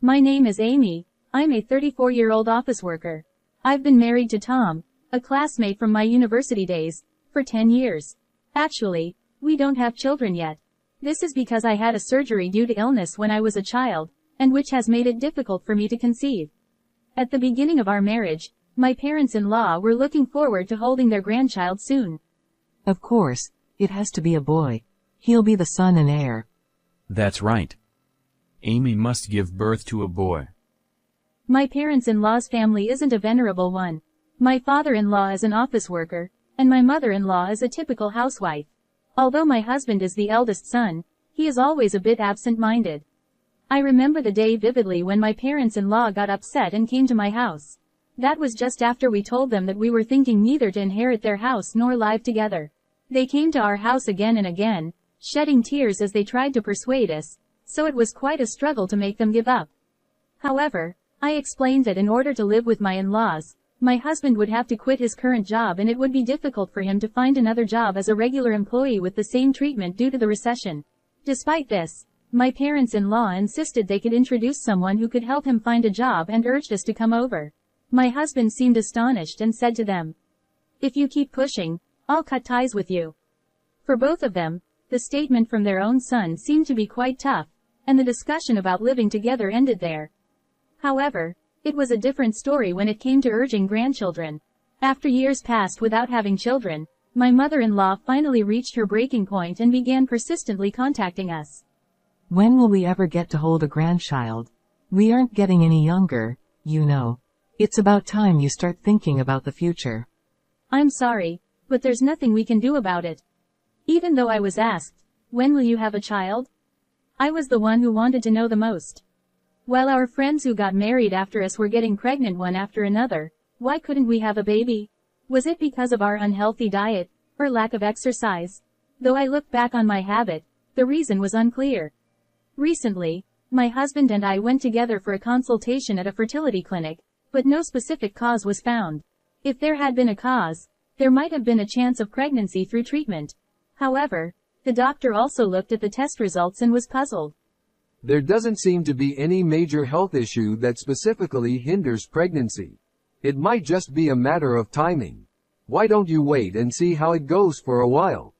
My name is Amy. I'm a 34-year-old office worker. I've been married to Tom, a classmate from my university days, for 10 years. Actually, we don't have children yet. This is because I had a surgery due to illness when I was a child, and which has made it difficult for me to conceive. At the beginning of our marriage, my parents-in-law were looking forward to holding their grandchild soon. Of course, it has to be a boy. He'll be the son and heir. That's right. Amy must give birth to a boy. My parents-in-law's family isn't a venerable one. My father-in-law is an office worker, and my mother-in-law is a typical housewife. Although my husband is the eldest son, he is always a bit absent-minded. I remember the day vividly when my parents-in-law got upset and came to my house. That was just after we told them that we were thinking neither to inherit their house nor live together. They came to our house again and again, shedding tears as they tried to persuade us, so it was quite a struggle to make them give up. However, I explained that in order to live with my in-laws, my husband would have to quit his current job and it would be difficult for him to find another job as a regular employee with the same treatment due to the recession. Despite this, my parents-in-law insisted they could introduce someone who could help him find a job and urged us to come over. My husband seemed astonished and said to them, "If you keep pushing, I'll cut ties with you." For both of them, the statement from their own son seemed to be quite tough, and the discussion about living together ended there. However, it was a different story when it came to urging grandchildren. After years passed without having children, my mother-in-law finally reached her breaking point and began persistently contacting us. When will we ever get to hold a grandchild? We aren't getting any younger, you know. It's about time you start thinking about the future. I'm sorry, but there's nothing we can do about it. Even though I was asked, "When will you have a child?" I was the one who wanted to know the most. While our friends who got married after us were getting pregnant one after another, why couldn't we have a baby? Was it because of our unhealthy diet, or lack of exercise? Though I look back on my habit, the reason was unclear. Recently, my husband and I went together for a consultation at a fertility clinic, but no specific cause was found. If there had been a cause, there might have been a chance of pregnancy through treatment. However, the doctor also looked at the test results and was puzzled. There doesn't seem to be any major health issue that specifically hinders pregnancy. It might just be a matter of timing. Why don't you wait and see how it goes for a while?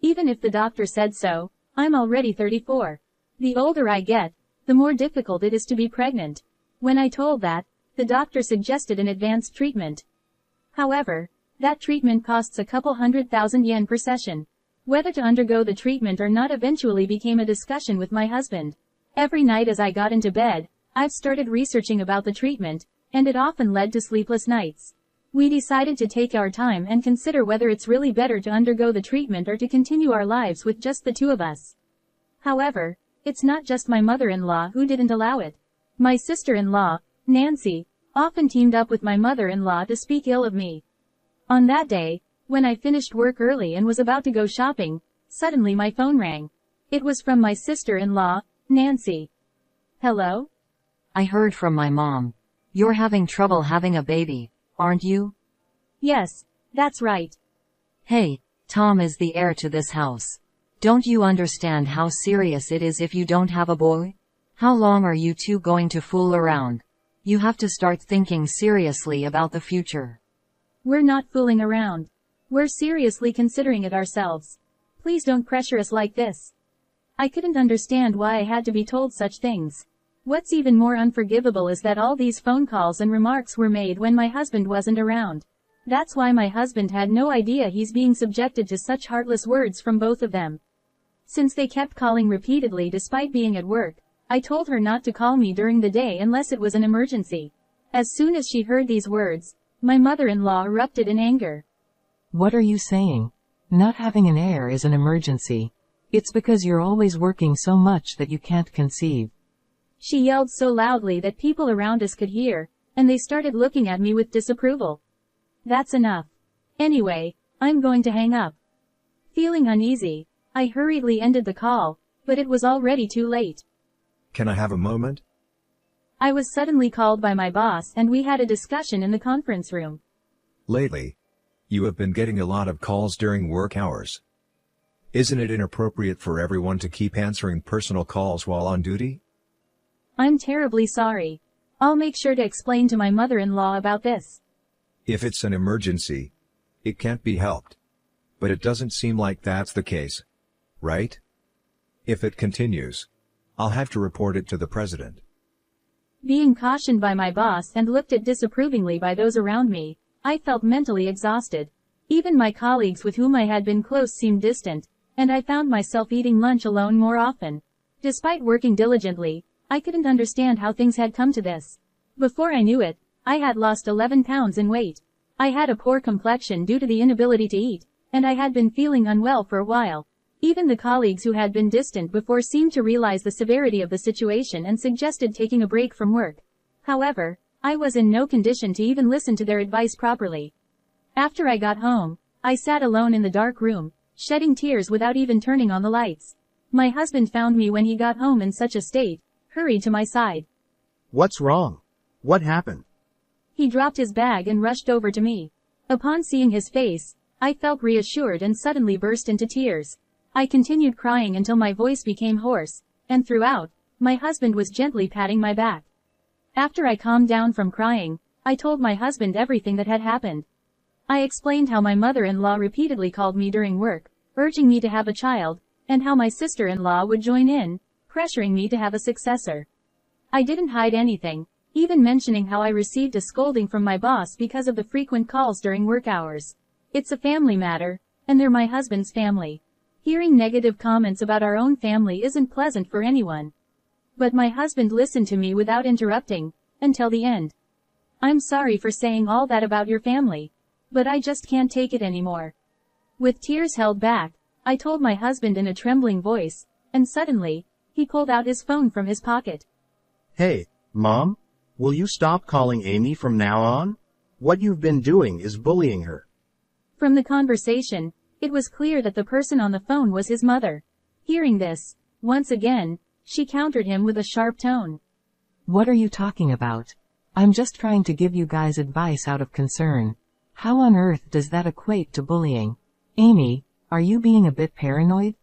Even if the doctor said so, I'm already 34. The older I get, the more difficult it is to be pregnant. When I told that, the doctor suggested an advanced treatment. However, that treatment costs a couple $100,000 per session. Whether to undergo the treatment or not eventually became a discussion with my husband. Every night as I got into bed, I've started researching about the treatment, and it often led to sleepless nights. We decided to take our time and consider whether it's really better to undergo the treatment or to continue our lives with just the two of us. However, it's not just my mother-in-law who didn't allow it. My sister-in-law, Nancy, often teamed up with my mother-in-law to speak ill of me. On that day, when I finished work early and was about to go shopping, suddenly my phone rang. It was from my sister-in-law, Nancy. "Hello?" I heard from my mom. You're having trouble having a baby, aren't you? "Yes, that's right." Hey, Tom is the heir to this house. Don't you understand how serious it is if you don't have a boy? How long are you two going to fool around? You have to start thinking seriously about the future. "We're not fooling around. We're seriously considering it ourselves. Please don't pressure us like this." I couldn't understand why I had to be told such things. What's even more unforgivable is that all these phone calls and remarks were made when my husband wasn't around. That's why my husband had no idea he's being subjected to such heartless words from both of them. Since they kept calling repeatedly despite being at work, I told her not to call me during the day unless it was an emergency. As soon as she heard these words, my mother-in-law erupted in anger. What are you saying? Not having an heir is an emergency. It's because you're always working so much that you can't conceive. She yelled so loudly that people around us could hear, and they started looking at me with disapproval. That's enough. Anyway, I'm going to hang up. Feeling uneasy, I hurriedly ended the call, but it was already too late. Can I have a moment? I was suddenly called by my boss and we had a discussion in the conference room. Lately, you have been getting a lot of calls during work hours. Isn't it inappropriate for everyone to keep answering personal calls while on duty? I'm terribly sorry. I'll make sure to explain to my mother-in-law about this. If it's an emergency, it can't be helped. But it doesn't seem like that's the case. Right? If it continues, I'll have to report it to the president. Being cautioned by my boss and looked at disapprovingly by those around me, I felt mentally exhausted. Even my colleagues with whom I had been close seemed distant, and I found myself eating lunch alone more often. Despite working diligently, I couldn't understand how things had come to this. Before I knew it, I had lost 11 pounds in weight. I had a poor complexion due to the inability to eat, and I had been feeling unwell for a while. Even the colleagues who had been distant before seemed to realize the severity of the situation and suggested taking a break from work. However, I was in no condition to even listen to their advice properly. After I got home, I sat alone in the dark room, shedding tears without even turning on the lights. My husband found me when he got home in such a state, hurried to my side. What's wrong? What happened? He dropped his bag and rushed over to me. Upon seeing his face, I felt reassured and suddenly burst into tears. I continued crying until my voice became hoarse, and throughout, my husband was gently patting my back. After I calmed down from crying, I told my husband everything that had happened. I explained how my mother-in-law repeatedly called me during work, urging me to have a child, and how my sister-in-law would join in, pressuring me to have a successor. I didn't hide anything, even mentioning how I received a scolding from my boss because of the frequent calls during work hours. It's a family matter, and they're my husband's family. Hearing negative comments about our own family isn't pleasant for anyone. But my husband listened to me without interrupting, until the end. I'm sorry for saying all that about your family. But I just can't take it anymore. With tears held back, I told my husband in a trembling voice, and suddenly, he pulled out his phone from his pocket. Hey, Mom? Will you stop calling Amy from now on? What you've been doing is bullying her. From the conversation, it was clear that the person on the phone was his mother. Hearing this, once again, she countered him with a sharp tone. What are you talking about? I'm just trying to give you guys advice out of concern. How on earth does that equate to bullying? Amy, are you being a bit paranoid?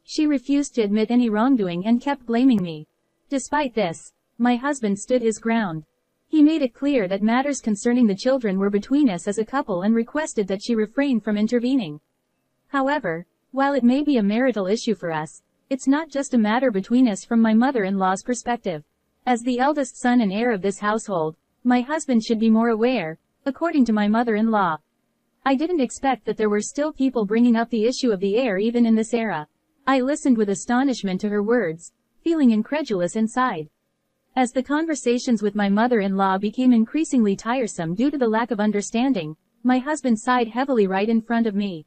She refused to admit any wrongdoing and kept blaming me. Despite this, my husband stood his ground. He made it clear that matters concerning the children were between us as a couple and requested that she refrain from intervening. However, while it may be a marital issue for us, it's not just a matter between us from my mother-in-law's perspective. As the eldest son and heir of this household, my husband should be more aware, according to my mother-in-law. I didn't expect that there were still people bringing up the issue of the heir even in this era. I listened with astonishment to her words, feeling incredulous inside. As the conversations with my mother-in-law became increasingly tiresome due to the lack of understanding, my husband sighed heavily right in front of me.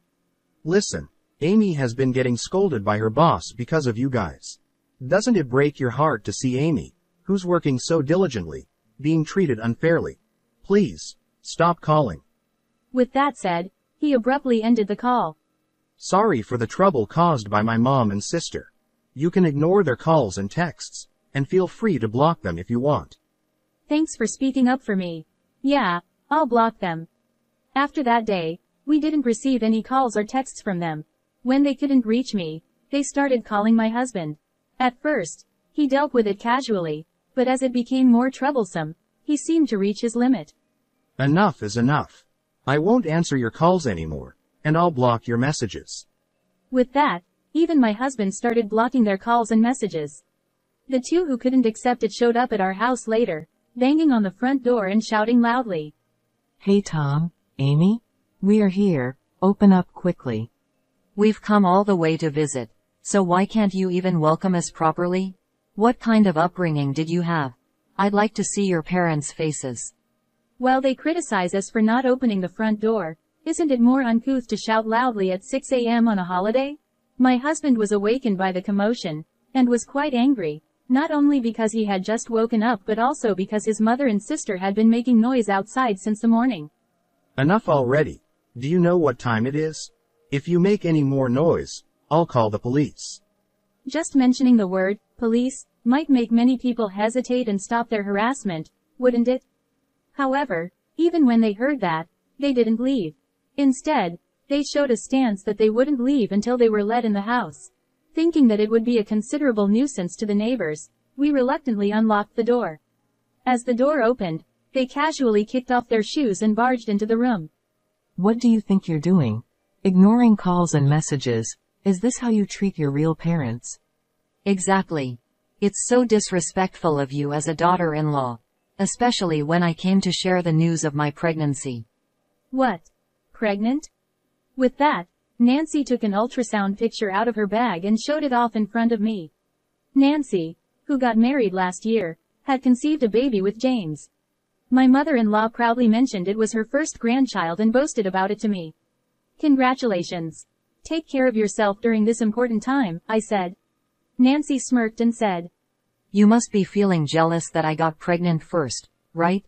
Listen, Amy has been getting scolded by her boss because of you guys. Doesn't it break your heart to see Amy, who's working so diligently, being treated unfairly? Please, stop calling. With that said, he abruptly ended the call. Sorry for the trouble caused by my mom and sister. You can ignore their calls and texts, and feel free to block them if you want. Thanks for speaking up for me. Yeah, I'll block them. After that day, we didn't receive any calls or texts from them. When they couldn't reach me, they started calling my husband. At first, he dealt with it casually, but as it became more troublesome, he seemed to reach his limit. Enough is enough. I won't answer your calls anymore, and I'll block your messages. With that, even my husband started blocking their calls and messages. The two who couldn't accept it showed up at our house later, banging on the front door and shouting loudly. Hey Tom, Amy? We are here, open up quickly. We've come all the way to visit, so why can't you even welcome us properly? What kind of upbringing did you have? I'd like to see your parents' faces. While they criticize us for not opening the front door, isn't it more uncouth to shout loudly at 6 a.m. on a holiday? My husband was awakened by the commotion, and was quite angry, not only because he had just woken up but also because his mother and sister had been making noise outside since the morning. Enough already. Do you know what time it is? If you make any more noise, I'll call the police. Just mentioning the word, police, might make many people hesitate and stop their harassment, wouldn't it? However, even when they heard that, they didn't leave. Instead, they showed a stance that they wouldn't leave until they were let in the house. Thinking that it would be a considerable nuisance to the neighbors, We reluctantly unlocked the door. As the door opened, they casually kicked off their shoes and barged into the room. What do you think you're doing? Ignoring calls and messages. Is this how you treat your real parents? Exactly. It's so disrespectful of you as a daughter-in-law. Especially when I came to share the news of my pregnancy. What? Pregnant? With that, Nancy took an ultrasound picture out of her bag and showed it off in front of me. Nancy, who got married last year, had conceived a baby with James. My mother-in-law proudly mentioned it was her first grandchild and boasted about it to me. Congratulations. Take care of yourself during this important time, I said. Nancy smirked and said, You must be feeling jealous that I got pregnant first, right?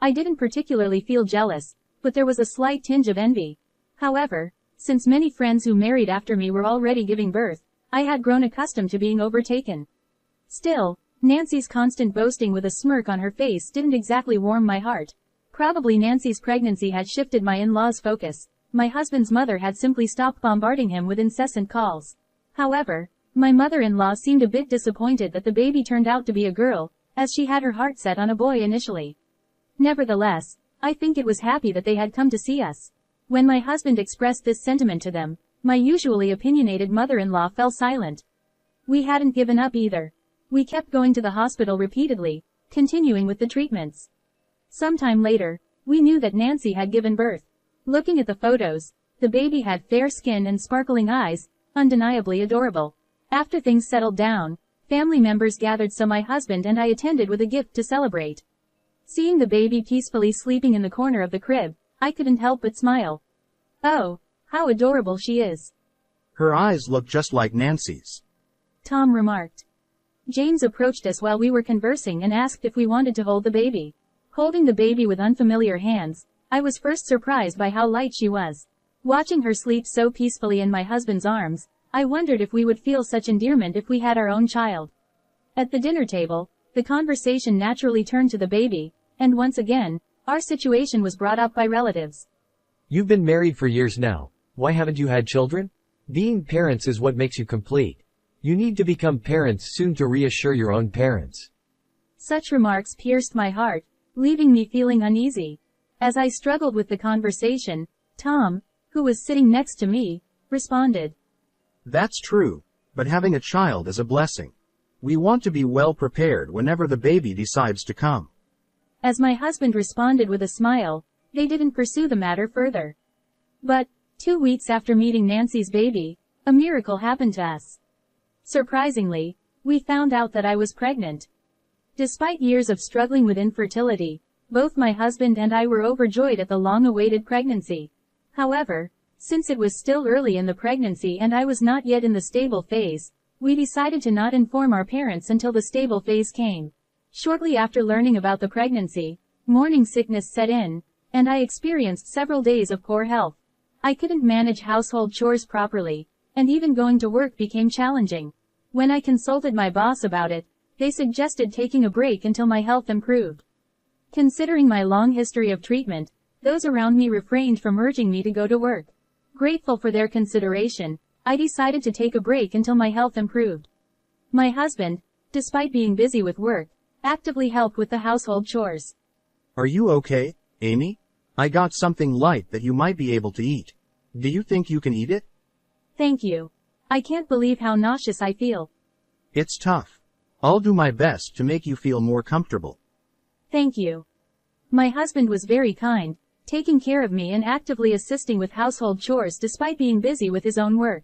I didn't particularly feel jealous, but there was a slight tinge of envy. However, since many friends who married after me were already giving birth, I had grown accustomed to being overtaken. Still, Nancy's constant boasting with a smirk on her face didn't exactly warm my heart. Probably Nancy's pregnancy had shifted my in-laws' focus. My husband's mother had simply stopped bombarding him with incessant calls. However, my mother-in-law seemed a bit disappointed that the baby turned out to be a girl, as she had her heart set on a boy initially. Nevertheless, I think it was happy that they had come to see us. When my husband expressed this sentiment to them, my usually opinionated mother-in-law fell silent. We hadn't given up either. We kept going to the hospital repeatedly, continuing with the treatments. Sometime later, we knew that Nancy had given birth. Looking at the photos, the baby had fair skin and sparkling eyes, undeniably adorable. After things settled down, family members gathered so my husband and I attended with a gift to celebrate. Seeing the baby peacefully sleeping in the corner of the crib, I couldn't help but smile. Oh, how adorable she is. Her eyes look just like Nancy's. Tom remarked. James approached us while we were conversing and asked if we wanted to hold the baby. Holding the baby with unfamiliar hands, I was first surprised by how light she was. Watching her sleep so peacefully in my husband's arms, I wondered if we would feel such endearment if we had our own child. At the dinner table, the conversation naturally turned to the baby, and once again, our situation was brought up by relatives. You've been married for years now. Why haven't you had children? Being parents is what makes you complete. You need to become parents soon to reassure your own parents. Such remarks pierced my heart, leaving me feeling uneasy. As I struggled with the conversation, Tom, who was sitting next to me, responded. That's true, but having a child is a blessing. We want to be well prepared whenever the baby decides to come. As my husband responded with a smile, they didn't pursue the matter further. But, 2 weeks after meeting Nancy's baby, a miracle happened to us. Surprisingly, we found out that I was pregnant. Despite years of struggling with infertility, both my husband and I were overjoyed at the long-awaited pregnancy. However, since it was still early in the pregnancy and I was not yet in the stable phase, we decided to not inform our parents until the stable phase came. Shortly after learning about the pregnancy, morning sickness set in, and I experienced several days of poor health. I couldn't manage household chores properly, and even going to work became challenging. When I consulted my boss about it, they suggested taking a break until my health improved. Considering my long history of treatment, those around me refrained from urging me to go to work. Grateful for their consideration, I decided to take a break until my health improved. My husband, despite being busy with work, actively helped with the household chores. Are you okay, Amy? I got something light that you might be able to eat. Do you think you can eat it? Thank you. I can't believe how nauseous I feel. It's tough. I'll do my best to make you feel more comfortable. Thank you. My husband was very kind, taking care of me and actively assisting with household chores despite being busy with his own work.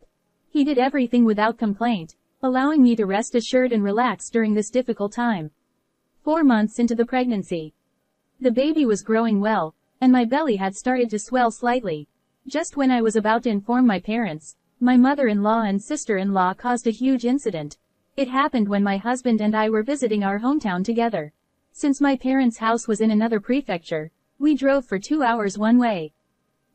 He did everything without complaint, allowing me to rest assured and relax during this difficult time. 4 months into the pregnancy. The baby was growing well, and my belly had started to swell slightly. Just when I was about to inform my parents, my mother-in-law and sister-in-law caused a huge incident. It happened when my husband and I were visiting our hometown together. Since my parents' house was in another prefecture, we drove for 2 hours one way.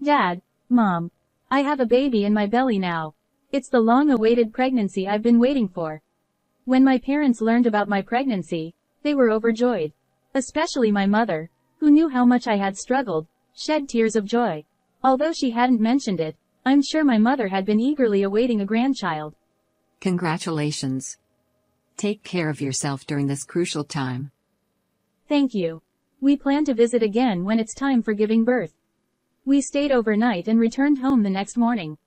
Dad, Mom, I have a baby in my belly now. It's the long-awaited pregnancy I've been waiting for. When my parents learned about my pregnancy, they were overjoyed. Especially my mother, who knew how much I had struggled, shed tears of joy. Although she hadn't mentioned it, I'm sure my mother had been eagerly awaiting a grandchild. Congratulations. Take care of yourself during this crucial time. Thank you. We plan to visit again when it's time for giving birth. We stayed overnight and returned home the next morning.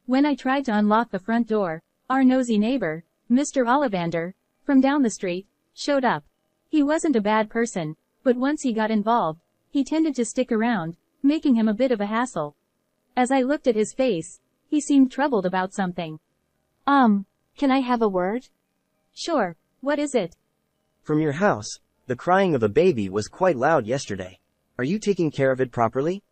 When I tried to unlock the front door, our nosy neighbor, Mr. Ollivander, from down the street, showed up. He wasn't a bad person, but once he got involved, he tended to stick around, making him a bit of a hassle. As I looked at his face, he seemed troubled about something. Can I have a word? Sure, what is it? From your house, the crying of a baby was quite loud yesterday. Are you taking care of it properly?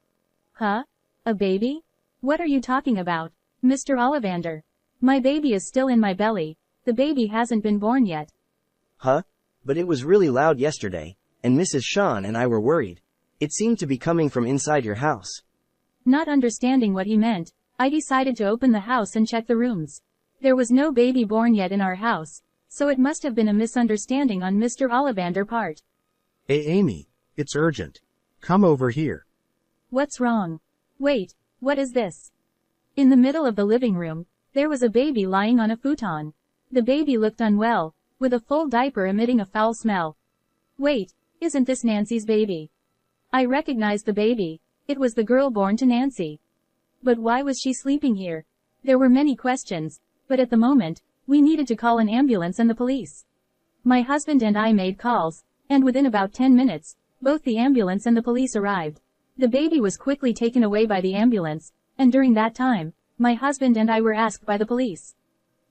Huh? A baby? What are you talking about, Mr. Ollivander? My baby is still in my belly. The baby hasn't been born yet. Huh? But it was really loud yesterday, and Mrs. Sean and I were worried. It seemed to be coming from inside your house. Not understanding what he meant, I decided to open the house and check the rooms. There was no baby born yet in our house, so it must have been a misunderstanding on Mr. Ollivander's part. Hey Amy, it's urgent. Come over here. What's wrong? Wait, what is this? In the middle of the living room, there was a baby lying on a futon. The baby looked unwell, with a full diaper emitting a foul smell. Wait, isn't this Nancy's baby? I recognized the baby. It was the girl born to Nancy. But why was she sleeping here? There were many questions, but at the moment, we needed to call an ambulance and the police. My husband and I made calls, and within about 10 minutes, both the ambulance and the police arrived. The baby was quickly taken away by the ambulance, and during that time, my husband and I were asked by the police.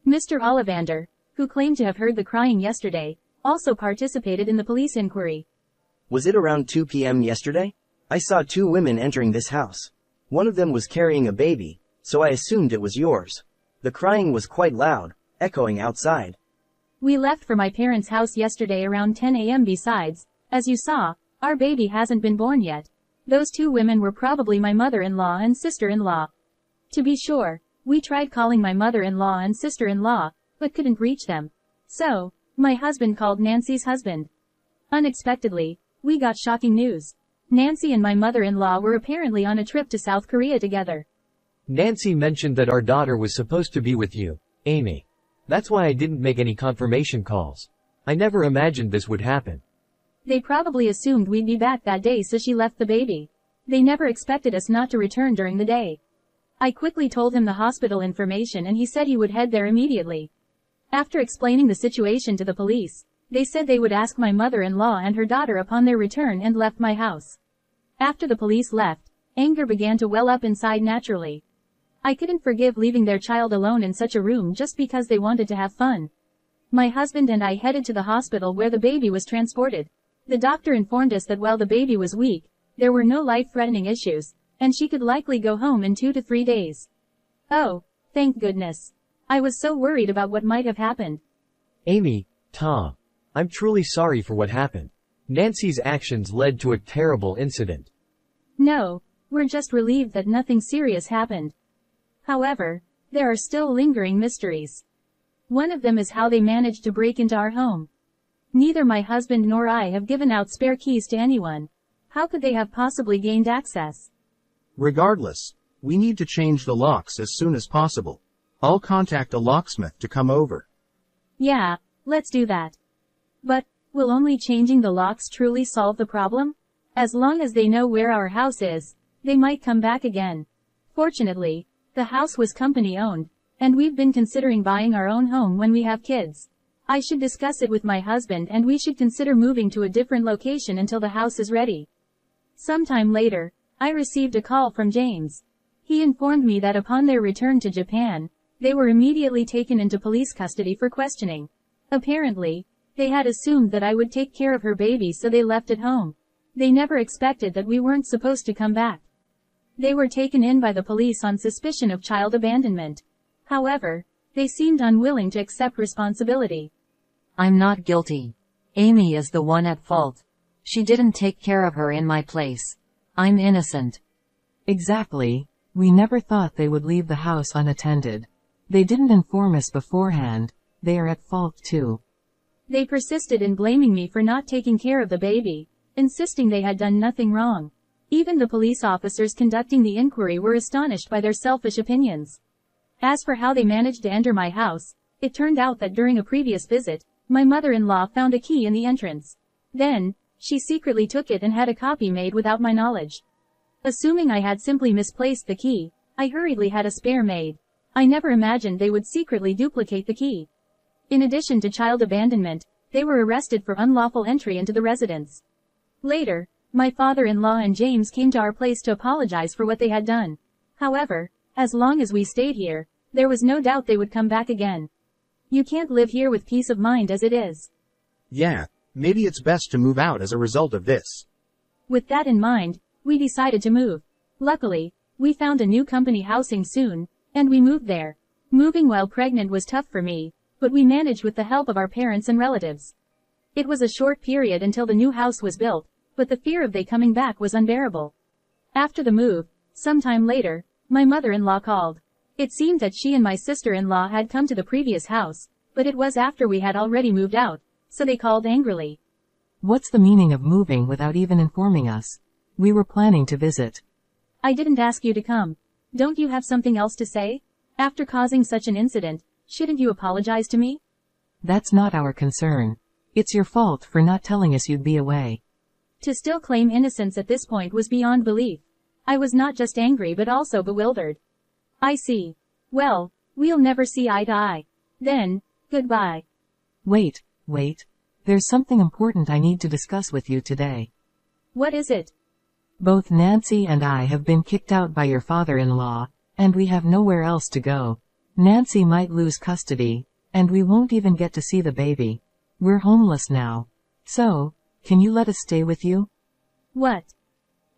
Mr. Ollivander, who claimed to have heard the crying yesterday, also participated in the police inquiry. Was it around 2 p.m. yesterday? I saw 2 women entering this house. One of them was carrying a baby, so I assumed it was yours. The crying was quite loud, echoing outside. We left for my parents' house yesterday around 10 a.m. Besides, as you saw, our baby hasn't been born yet. Those 2 women were probably my mother-in-law and sister-in-law. To be sure, we tried calling my mother-in-law and sister-in-law, but couldn't reach them. So, my husband called Nancy's husband. Unexpectedly, we got shocking news. Nancy and my mother-in-law were apparently on a trip to South Korea together. Nancy mentioned that our daughter was supposed to be with you, Amy. That's why I didn't make any confirmation calls. I never imagined this would happen. They probably assumed we'd be back that day, so she left the baby. They never expected us not to return during the day. I quickly told him the hospital information and he said he would head there immediately. After explaining the situation to the police, they said they would ask my mother-in-law and her daughter upon their return and left my house. After the police left, anger began to well up inside naturally. I couldn't forgive leaving their child alone in such a room just because they wanted to have fun. My husband and I headed to the hospital where the baby was transported. The doctor informed us that while the baby was weak, there were no life-threatening issues, and she could likely go home in 2 to 3 days. Oh, thank goodness. I was so worried about what might have happened. Amy, Tom, I'm truly sorry for what happened. Nancy's actions led to a terrible incident. No, we're just relieved that nothing serious happened. However, there are still lingering mysteries. One of them is how they managed to break into our home. Neither my husband nor I have given out spare keys to anyone. How could they have possibly gained access? Regardless, we need to change the locks as soon as possible. I'll contact a locksmith to come over. Yeah, let's do that. But, will only changing the locks truly solve the problem? As long as they know where our house is, they might come back again. Fortunately, the house was company owned, and we've been considering buying our own home when we have kids. I should discuss it with my husband and we should consider moving to a different location until the house is ready. Sometime later, I received a call from James. He informed me that upon their return to Japan, they were immediately taken into police custody for questioning. Apparently, they had assumed that I would take care of her baby, so they left at home. They never expected that we weren't supposed to come back. They were taken in by the police on suspicion of child abandonment. However, they seemed unwilling to accept responsibility. I'm not guilty. Amy is the one at fault. She didn't take care of her in my place. I'm innocent. Exactly. We never thought they would leave the house unattended. They didn't inform us beforehand. They are at fault too. They persisted in blaming me for not taking care of the baby, insisting they had done nothing wrong. Even the police officers conducting the inquiry were astonished by their selfish opinions. As for how they managed to enter my house, it turned out that during a previous visit, My mother-in-law found a key in the entrance. Then, she secretly took it and had a copy made without my knowledge. Assuming I had simply misplaced the key, I hurriedly had a spare made. I never imagined they would secretly duplicate the key. In addition to child abandonment, they were arrested for unlawful entry into the residence. Later, my father-in-law and James came to our place to apologize for what they had done. However, as long as we stayed here, there was no doubt they would come back again. You can't live here with peace of mind as it is. Yeah, maybe it's best to move out as a result of this. With that in mind, we decided to move. Luckily, we found a new company housing soon, and we moved there. Moving while pregnant was tough for me, but we managed with the help of our parents and relatives. It was a short period until the new house was built, but the fear of they coming back was unbearable. After the move, sometime later, my mother-in-law called. It seemed that she and my sister-in-law had come to the previous house, but it was after we had already moved out, so they called angrily. What's the meaning of moving without even informing us? We were planning to visit. I didn't ask you to come. Don't you have something else to say? After causing such an incident, shouldn't you apologize to me? That's not our concern. It's your fault for not telling us you'd be away. To still claim innocence at this point was beyond belief. I was not just angry but also bewildered. I see. Well, we'll never see eye to eye. Then, goodbye. Wait. There's something important I need to discuss with you today. What is it? Both Nancy and I have been kicked out by your father-in-law, and we have nowhere else to go. Nancy might lose custody, and we won't even get to see the baby. We're homeless now. So, can you let us stay with you? What?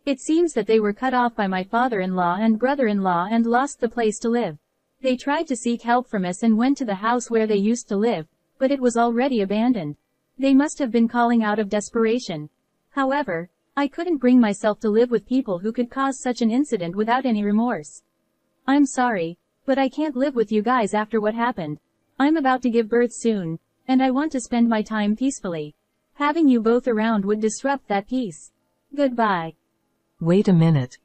It seems that they were cut off by my father-in-law and brother-in-law and lost the place to live. They tried to seek help from us and went to the house where they used to live, but it was already abandoned. They must have been calling out of desperation. However, I couldn't bring myself to live with people who could cause such an incident without any remorse. I'm sorry, but I can't live with you guys after what happened. I'm about to give birth soon, and I want to spend my time peacefully. Having you both around would disrupt that peace. Goodbye. Wait a minute.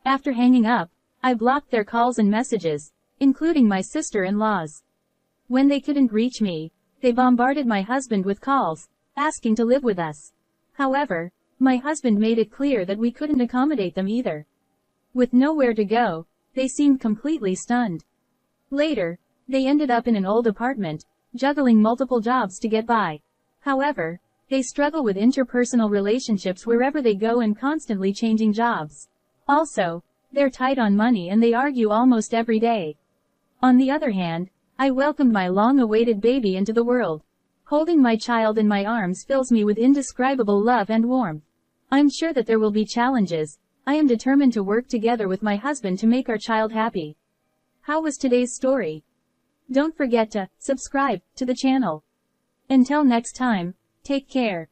After hanging up, I blocked their calls and messages, including my sister-in-law's. When they couldn't reach me, they bombarded my husband with calls, asking to live with us. However, my husband made it clear that we couldn't accommodate them either. With nowhere to go, they seemed completely stunned. Later, they ended up in an old apartment, juggling multiple jobs to get by. However, they struggle with interpersonal relationships wherever they go and constantly changing jobs. Also, they're tight on money and they argue almost every day. On the other hand, I welcomed my long-awaited baby into the world. Holding my child in my arms fills me with indescribable love and warmth. I'm sure that there will be challenges. I am determined to work together with my husband to make our child happy. How was today's story? Don't forget to subscribe to the channel. Until next time, take care.